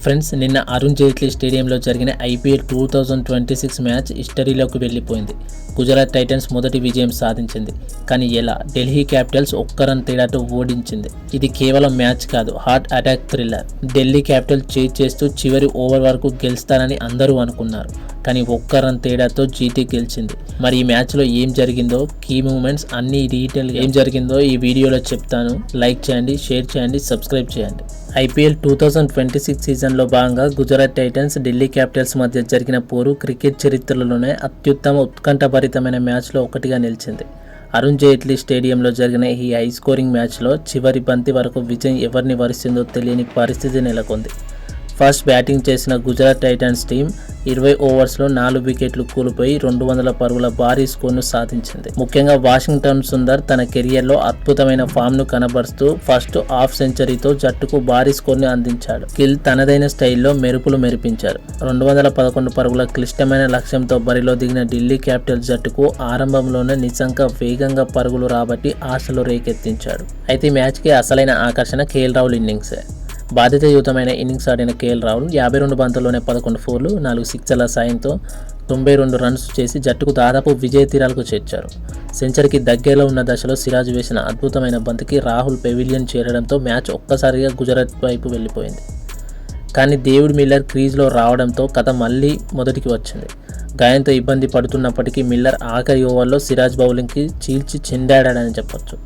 Friends, నిన్న అరుణ్ జైట్లీ స్టేడియంలో జరిగిన ఐపీఎల్ 2026 మ్యాచ్ హిస్టరీలోకి వెళ్ళిపోయింది. గుజరాత్ టైటన్స్ మొదటి విజయం సాధించింది. కానీ ఎలా? ఢిల్లీ క్యాపిటల్స్ ఒక్క రన్ తేడాతో ఓడించింది. ఇది కేవలం మ్యాచ్ కాదు, heart attack thriller. Delhi capital chase చేస్తూ చివరి ఓవర్ వరకు గెలుస్తారని అందరూ అనుకున్నారు. కానీ ఒక్క రన్ తేడాతో జీటీ గెలిచింది. మరి ఈ మ్యాచ్లో ఏం జరిగిందో, కీ మూమెంట్స్ అన్ని డీటెయిల్ ఏం జరిగిందో ఈ వీడియోలో చెప్తాను. లైక్ చేయండి, షేర్ చేయండి, సబ్స్క్రైబ్ చేయండి. ఐపీఎల్ 2026 సీజన్లో భాగంగా గుజరాత్ టైటన్స్, ఢిల్లీ క్యాపిటల్స్ మధ్య జరిగిన పోరు క్రికెట్ చరిత్రలోనే అత్యుత్తమ ఉత్కంఠభరితమైన మ్యాచ్లో ఒకటిగా నిలిచింది. అరుణ్ జైట్లీ స్టేడియంలో జరిగిన ఈ హై స్కోరింగ్ మ్యాచ్లో చివరి బంతి వరకు విజయం ఎవరిని వరిస్తుందో తెలియని పరిస్థితి నెలకొంది. ఫస్ట్ బ్యాటింగ్ చేసిన గుజరాత్ టైటన్స్ టీం 20 ఓవర్స్లో 4 వికెట్లు కోల్పోయి 200 పరుగుల భారీ స్కోర్ను సాధించింది. ముఖ్యంగా వాషింగ్టన్ సుందర్ తన కెరియర్లో అద్భుతమైన ఫామ్ను కనబరుస్తూ ఫస్ట్ హాఫ్ సెంచరీతో జట్టుకు భారీ స్కోర్ని అందించాడు. గిల్ తనదైన స్టైల్లో మెరుపులు మెరిపించారు. 211 పరుగుల క్లిష్టమైన లక్ష్యంతో బరిలో దిగిన ఢిల్లీ క్యాపిటల్స్ జట్టుకు ఆరంభంలోనే నిజంగా వేగంగా పరుగులు రాబట్టి ఆశలు రేకెత్తించాడు. అయితే ఈ మ్యాచ్కి అసలైన ఆకర్షణ కేఎల్ రాహుల్ ఇన్నింగ్సే. బాధ్యతాయుతమైన ఇన్నింగ్స్ ఆడిన కేఎల్ రాహుల్ 52 బంతుల్లోనే 11 ఫోర్లు, 4 సిక్సర్ల సాయంతో 92 రన్స్ చేసి జట్టుకు దాదాపు విజయ తీరాలకు చేర్చారు. సెంచరీకి దగ్గరలో ఉన్న దశలో సిరాజ్ వేసిన అద్భుతమైన బంతికి రాహుల్ పెవిలియన్ చేరడంతో మ్యాచ్ ఒక్కసారిగా గుజరాత్ వైపు వెళ్ళిపోయింది. కానీ డేవిడ్ మిల్లర్ క్రీజ్లో రావడంతో కథ మళ్ళీ మొదటికి వచ్చింది. గాయంతో ఇబ్బంది పడుతున్నప్పటికీ మిల్లర్ ఆఖరి ఓవర్లో సిరాజ్ బౌలింగ్కి చీల్చి చెండాడని చెప్పొచ్చు.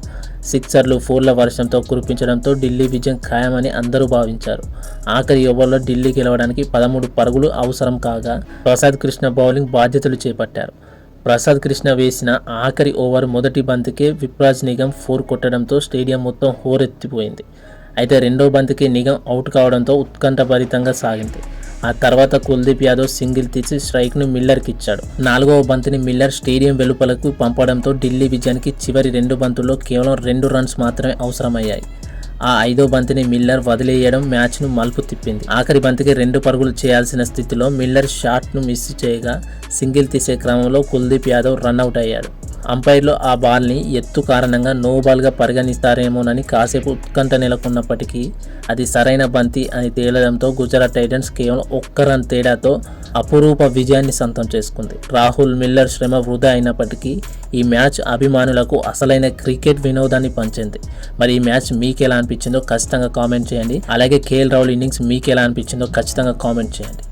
సిక్సర్లు, ఫోర్ల వర్షంతో కురిపించడంతో ఢిల్లీ విజయం ఖాయమని అందరూ భావించారు. ఆఖరి ఓవర్లో ఢిల్లీ గెలవడానికి 13 పరుగులు అవసరం కాగా ప్రసాద్ కృష్ణ బౌలింగ్ బాధ్యతలు చేపట్టారు. ప్రసాద్ కృష్ణ వేసిన ఆఖరి ఓవర్ మొదటి బంతికే విప్రాజ్ నిగమ్ 4 కొట్టడంతో స్టేడియం మొత్తం హోరెత్తిపోయింది. అయితే రెండో బంతికి నిగమ్ అవుట్ కావడంతో ఉత్కంఠభరితంగా సాగింది. ఆ తర్వాత కుల్దీప్ యాదవ్ సింగిల్ తీసి స్ట్రైక్ను మిల్లర్కి ఇచ్చాడు. 4వ బంతిని మిల్లర్ స్టేడియం వెలుపలకు పంపడంతో ఢిల్లీ విజయానికి చివరి 2 బంతుల్లో కేవలం 2 రన్స్ మాత్రమే అవసరమయ్యాయి. ఆ 5వ బంతిని మిల్లర్ వదిలేయడం మ్యాచ్ను మలుపు తిప్పింది. ఆఖరి బంతికి 2 పరుగులు చేయాల్సిన స్థితిలో మిల్లర్ షాట్ను మిస్ చేయగా సింగిల్ తీసే క్రమంలో కుల్దీప్ యాదవ్ రన్అట్ అయ్యాడు. అంపైర్లు ఆ బాల్ని ఎత్తు కారణంగా నో బాల్గా పరిగణిస్తారేమోనని కాసేపు ఉత్కంఠ నెలకొన్నప్పటికీ అది సరైన బంతి అని తేలడంతో గుజరాత్ టైటన్స్ కేవలం 1 రన్ తేడాతో అపురూప విజయాన్ని సొంతం చేసుకుంది. రాహుల్, మిల్లర్ శ్రమ వృధా అయినప్పటికీ ఈ మ్యాచ్ అభిమానులకు అసలైన క్రికెట్ వినోదాన్ని పంచింది. మరి ఈ మ్యాచ్ మీకు ఎలా అనిపించిందో ఖచ్చితంగా కామెంట్ చేయండి. అలాగే కేఎల్ రాహుల్ ఇన్నింగ్స్ మీకు ఎలా అనిపించిందో ఖచ్చితంగా కామెంట్ చేయండి.